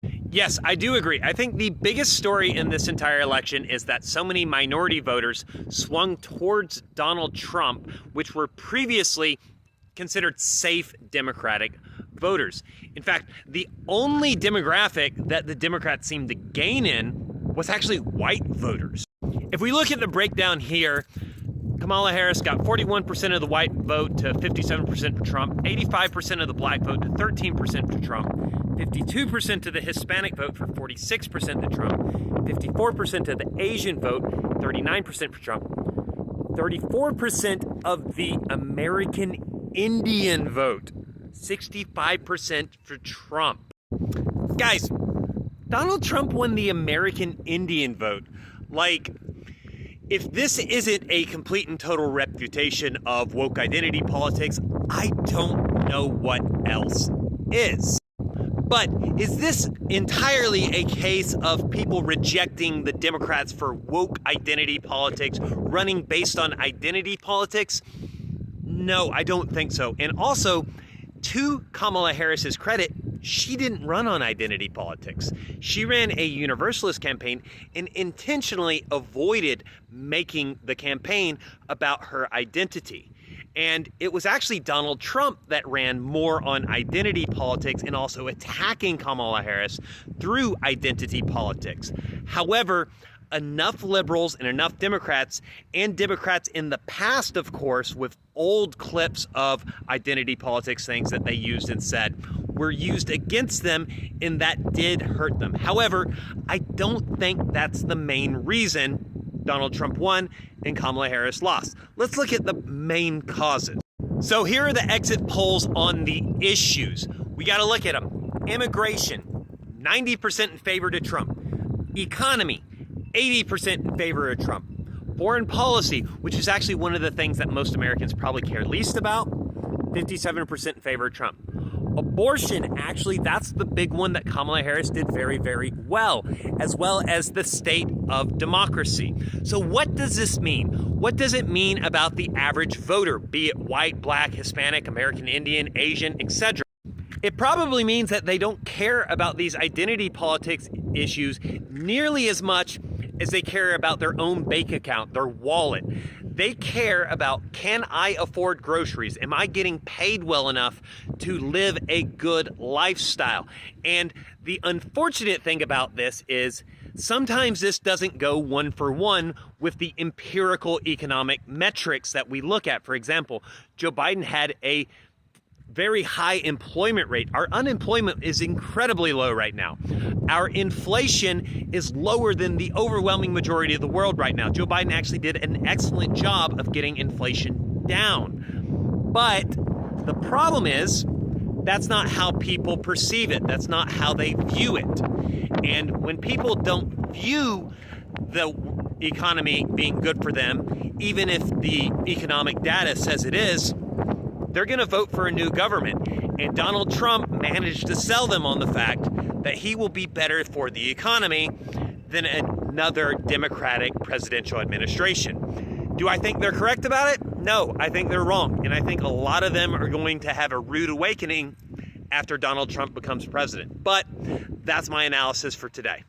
Yes, I do agree. I think the biggest story in this entire election is that so many minority voters swung towards Donald Trump, which were previously considered safe Democratic voters. In fact, the only demographic that the Democrats seemed to gain in was actually white voters. If we look at the breakdown here, Kamala Harris got 41% of the white vote to 57% for Trump, 85% of the black vote to 13% for Trump, 52% of the Hispanic vote for 46% to Trump, 54% of the Asian vote, 39% for Trump, 34% of the American Indian vote, 65% for Trump. Guys, Donald Trump won the American Indian vote. Like, if this isn't a complete and total refutation of woke identity politics, I don't know what else is. But is this entirely a case of people rejecting the Democrats for woke identity politics, running based on identity politics? No, I don't think so. And also, to Kamala Harris's credit, she didn't run on identity politics. She ran a universalist campaign and intentionally avoided making the campaign about her identity. And it was actually Donald Trump that ran more on identity politics and also attacking Kamala Harris through identity politics. However, enough liberals and enough Democrats, and Democrats in the past, of course, with old clips of identity politics things that they used and said, were used against them, and that did hurt them. However, I don't think that's the main reason Donald Trump won and Kamala Harris lost. Let's look at the main causes. So here are the exit polls on the issues. We got to look at them. Immigration, 90% in favor to Trump. Economy, 80% in favor of Trump. Foreign policy, which is actually one of the things that most Americans probably care least about, 57% in favor of Trump. Abortion, actually, that's the big one that Kamala Harris did very, very well as the state of democracy. So what does this mean? What does it mean about the average voter, be it white, black, Hispanic, American Indian, Asian, etc.? It probably means that they don't care about these identity politics issues nearly as much as they care about their own bank account, their wallet. They care about, can I afford groceries? Am I getting paid well enough to live a good lifestyle? And the unfortunate thing about this is sometimes this doesn't go one for one with the empirical economic metrics that we look at. For example, Joe Biden had a very high employment rate. Our unemployment is incredibly low right now. Our inflation is lower than the overwhelming majority of the world right now. Joe Biden actually did an excellent job of getting inflation down. But the problem is, that's not how people perceive it. That's not how they view it. And when people don't view the economy being good for them, even if the economic data says it is, they're going to vote for a new government. And Donald Trump managed to sell them on the fact that he will be better for the economy than another Democratic presidential administration. Do I think they're correct about it? No, I think they're wrong. And I think a lot of them are going to have a rude awakening after Donald Trump becomes president. But that's my analysis for today.